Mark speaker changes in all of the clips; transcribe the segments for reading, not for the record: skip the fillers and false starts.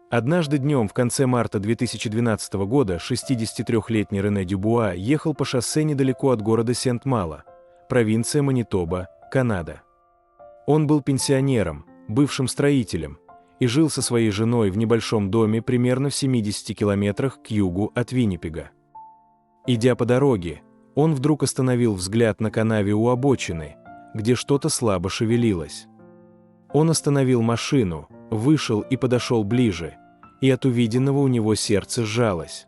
Speaker 1: Однажды днем в конце марта 2012 года 63-летний Рене Дюбуа ехал по шоссе недалеко от города Сент-Мало, провинция Манитоба, Канада. Он был пенсионером, бывшим строителем, и жил со своей женой в небольшом доме примерно в 70 километрах к югу от Виннипега. Идя по дороге, он вдруг остановил взгляд на канаве у обочины, где что-то слабо шевелилось. Он остановил машину, вышел и подошел ближе, и от увиденного у него сердце сжалось.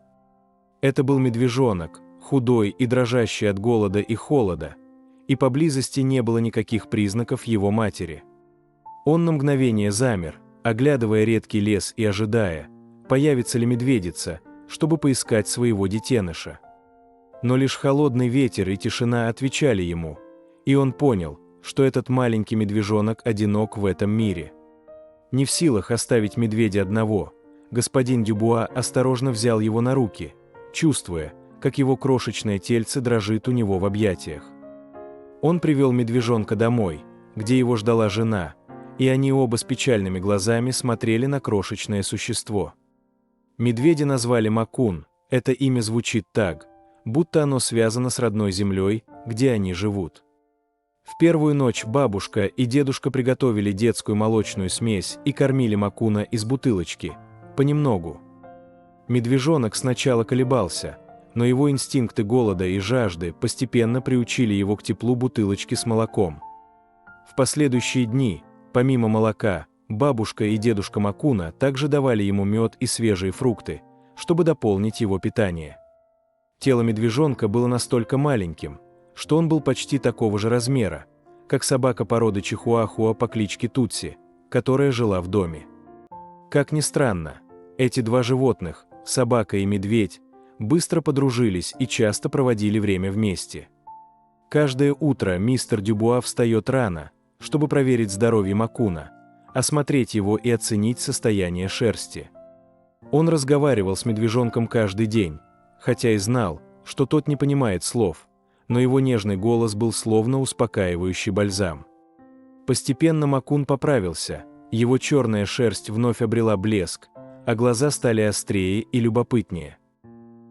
Speaker 1: Это был медвежонок, худой и дрожащий от голода и холода, и поблизости не было никаких признаков его матери. Он на мгновение замер, оглядывая редкий лес и ожидая, появится ли медведица, чтобы поискать своего детеныша. Но лишь холодный ветер и тишина отвечали ему, и он понял, что этот маленький медвежонок одинок в этом мире. Не в силах оставить медведя одного, господин Дюбуа осторожно взял его на руки, чувствуя, как его крошечное тельце дрожит у него в объятиях. Он привел медвежонка домой, где его ждала жена, и они оба с печальными глазами смотрели на крошечное существо. Медведя назвали Макун, это имя звучит так, будто оно связано с родной землей, где они живут. В первую ночь бабушка и дедушка приготовили детскую молочную смесь и кормили Макуна из бутылочки, понемногу. Медвежонок сначала колебался, но его инстинкты голода и жажды постепенно приучили его к теплу бутылочки с молоком. В последующие дни, помимо молока, бабушка и дедушка Макуна также давали ему мед и свежие фрукты, чтобы дополнить его питание. Тело медвежонка было настолько маленьким, что он был почти такого же размера, как собака породы чихуахуа по кличке Тутси, которая жила в доме. Как ни странно, эти два животных, собака и медведь, быстро подружились и часто проводили время вместе. Каждое утро мистер Дюбуа встает рано, чтобы проверить здоровье Макуна, осмотреть его и оценить состояние шерсти. Он разговаривал с медвежонком каждый день, хотя и знал, что тот не понимает слов, но его нежный голос был словно успокаивающий бальзам. Постепенно Макун поправился, его черная шерсть вновь обрела блеск, а глаза стали острее и любопытнее.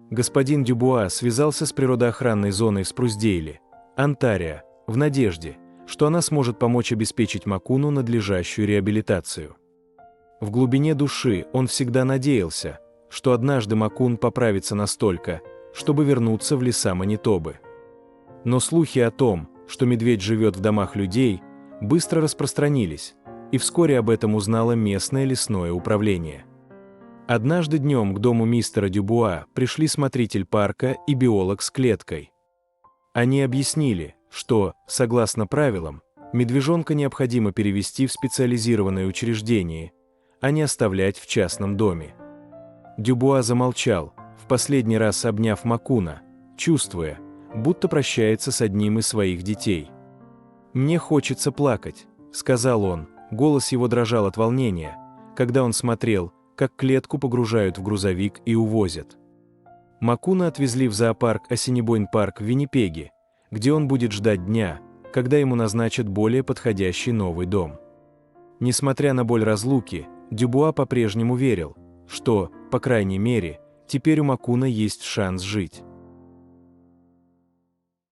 Speaker 1: Господин Дюбуа связался с природоохранной зоной в Спрусдейле, Онтарио, в надежде, что она сможет помочь обеспечить Макуну надлежащую реабилитацию. В глубине души он всегда надеялся, что однажды Макун поправится настолько, чтобы вернуться в леса Манитобы. Но слухи о том, что медведь живет в домах людей, быстро распространились, и вскоре об этом узнало местное лесное управление. Однажды днем к дому мистера Дюбуа пришли смотритель парка и биолог с клеткой. Они объяснили, что, согласно правилам, медвежонка необходимо перевести в специализированное учреждение, а не оставлять в частном доме. Дюбуа замолчал, в последний раз обняв Макуна, чувствуя, будто прощается с одним из своих детей. «Мне хочется плакать», — сказал он, голос его дрожал от волнения, когда он смотрел, как клетку погружают в грузовик и увозят. Макуна отвезли в зоопарк Ассинибойн-парк в Виннипеге, где он будет ждать дня, когда ему назначат более подходящий новый дом. Несмотря на боль разлуки, Дюбуа по-прежнему верил, что, по крайней мере, теперь у Макуна есть шанс жить.